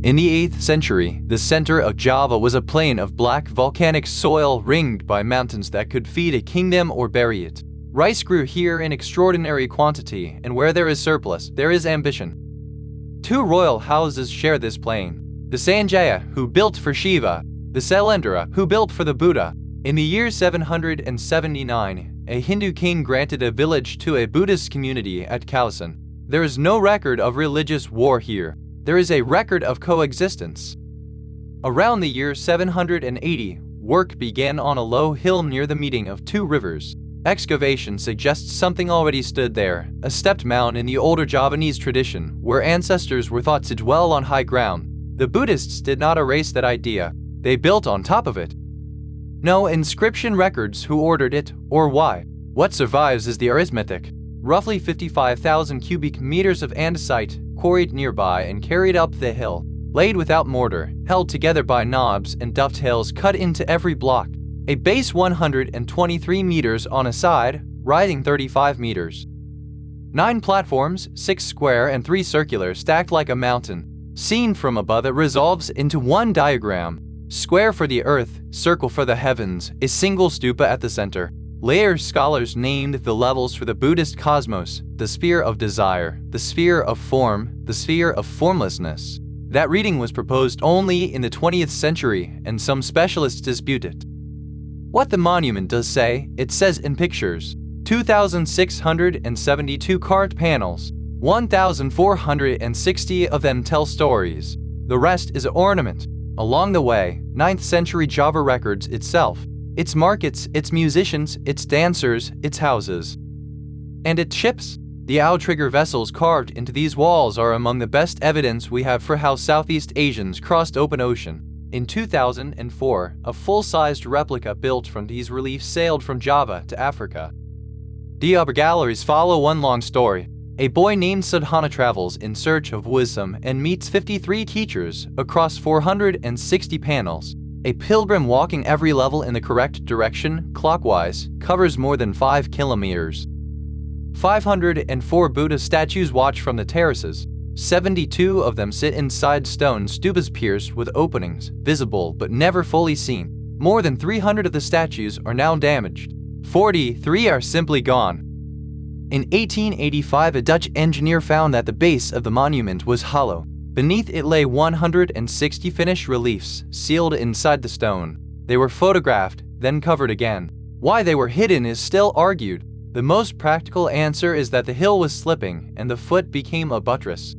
In the 8th century, the center of Java was a plain of black volcanic soil ringed by mountains that could feed a kingdom or bury it. Rice grew here in extraordinary quantity, and where there is surplus, there is ambition. 2 royal houses share this plain. The Sanjaya, who built for Shiva, the Sailendra, who built for the Buddha. In the year 779, a Hindu king granted a village to a Buddhist community at Kalasan. There is no record of religious war here. There is a record of coexistence. Around the year 780, work began on a low hill near the meeting of 2 rivers. Excavation suggests something already stood there, a stepped mound in the older Javanese tradition, where ancestors were thought to dwell on high ground. The Buddhists did not erase that idea. They built on top of it. No inscription records who ordered it or why. What survives is the arithmetic. Roughly 55,000 cubic meters of andesite quarried nearby and carried up the hill, laid without mortar, held together by knobs and dovetails cut into every block. A base 123 meters on a side, rising 35 meters. 9 platforms, 6 square and 3 circular, stacked like a mountain. Seen from above, it resolves into one diagram. Square for the earth, circle for the heavens, a single stupa at the center. Later scholars named the levels for the Buddhist cosmos: the sphere of desire, the sphere of form, the sphere of formlessness. That reading was proposed only in the 20th century, and some specialists dispute it. What the monument does say, it says in pictures. 2,672 carved panels. 1,460 of them tell stories. The rest is ornament. Along the way, 9th century Java records itself, its markets, its musicians, its dancers, its houses. And its ships. The outrigger vessels carved into these walls are among the best evidence we have for how Southeast Asians crossed open ocean. In 2004, a full-sized replica built from these reliefs sailed from Java to Africa. The upper galleries follow one long story. A boy named Sadhana travels in search of wisdom and meets 53 teachers across 460 panels. A pilgrim walking every level in the correct direction, clockwise, covers more than 5 kilometers. 504 Buddha statues watch from the terraces. 72 of them sit inside stone stupas pierced with openings, visible but never fully seen. More than 300 of the statues are now damaged. 43 are simply gone. In 1885, a Dutch engineer found that the base of the monument was hollow. Beneath it lay 160 finished reliefs, sealed inside the stone. They were photographed, then covered again. Why they were hidden is still argued. The most practical answer is that the hill was slipping and the foot became a buttress.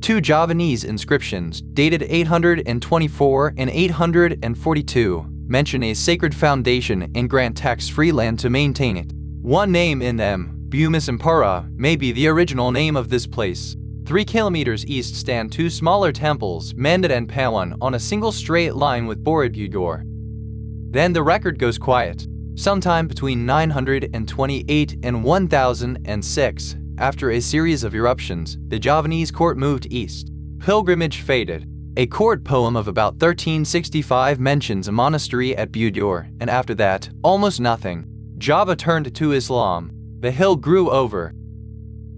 2 Javanese inscriptions, dated 824 and 842, mention a sacred foundation and grant tax-free land to maintain it. One name in them, Bumisampura, may be the original name of this place. 3 kilometers east stand 2 smaller temples, Mandit and Pawan, on a single straight line with Borobudur. Then the record goes quiet. Sometime between 928 and 1006, after a series of eruptions, the Javanese court moved east. Pilgrimage faded. A court poem of about 1365 mentions a monastery at Budur, and after that, almost nothing. Java turned to Islam. The hill grew over.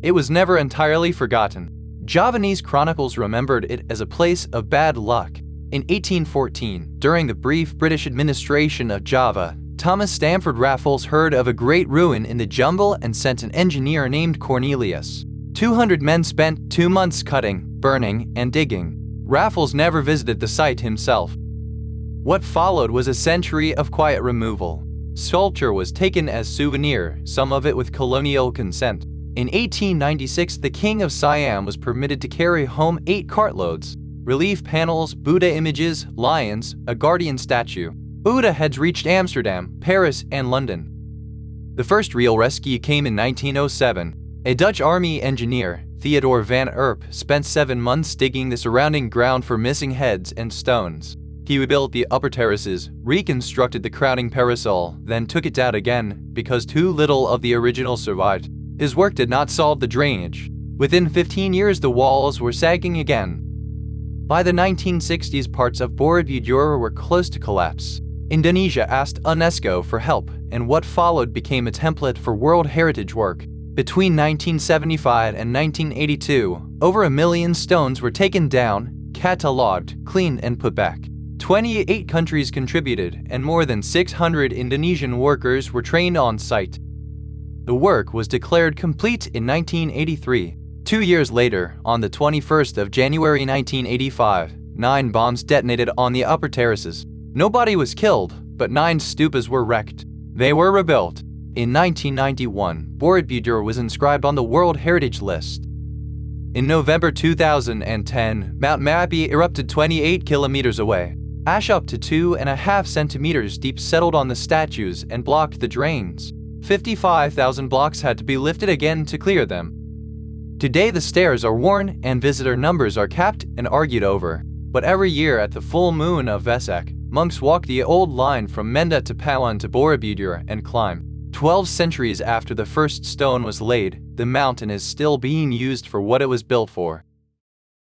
It was never entirely forgotten. Javanese chronicles remembered it as a place of bad luck. In 1814, during the brief British administration of Java, Thomas Stamford Raffles heard of a great ruin in the jungle and sent an engineer named Cornelius. 200 men spent 2 months cutting, burning, and digging. Raffles never visited the site himself. What followed was a century of quiet removal. Sculpture was taken as souvenir, some of it with colonial consent. In 1896, the King of Siam was permitted to carry home 8 cartloads. Relief panels, Buddha images, lions, a guardian statue. Buddha heads reached Amsterdam, Paris, and London. The first real rescue came in 1907. A Dutch army engineer, Theodore van Erp, spent 7 months digging the surrounding ground for missing heads and stones. He rebuilt the upper terraces, reconstructed the crowning parasol, then took it down again because too little of the original survived. His work did not solve the drainage. Within 15 years, the walls were sagging again. By the 1960s, parts of Borobudur were close to collapse. Indonesia asked UNESCO for help, and what followed became a template for World Heritage work. Between 1975 and 1982, over 1 million stones were taken down, catalogued, cleaned, and put back. 28 countries contributed, and more than 600 Indonesian workers were trained on site. The work was declared complete in 1983. 2 years later, on the 21st of January 1985, 9 bombs detonated on the upper terraces. Nobody was killed, but 9 stupas were wrecked. They were rebuilt. In 1991, Borobudur was inscribed on the World Heritage List. In November 2010, Mount Merapi erupted 28 kilometers away. Ash up to 2.5 centimeters deep settled on the statues and blocked the drains. 55,000 blocks had to be lifted again to clear them. Today the stairs are worn and visitor numbers are capped and argued over. But every year at the full moon of Vesak, monks walk the old line from Menda to Pawan to Borobudur and climb. 12 centuries after the first stone was laid, the mountain is still being used for what it was built for.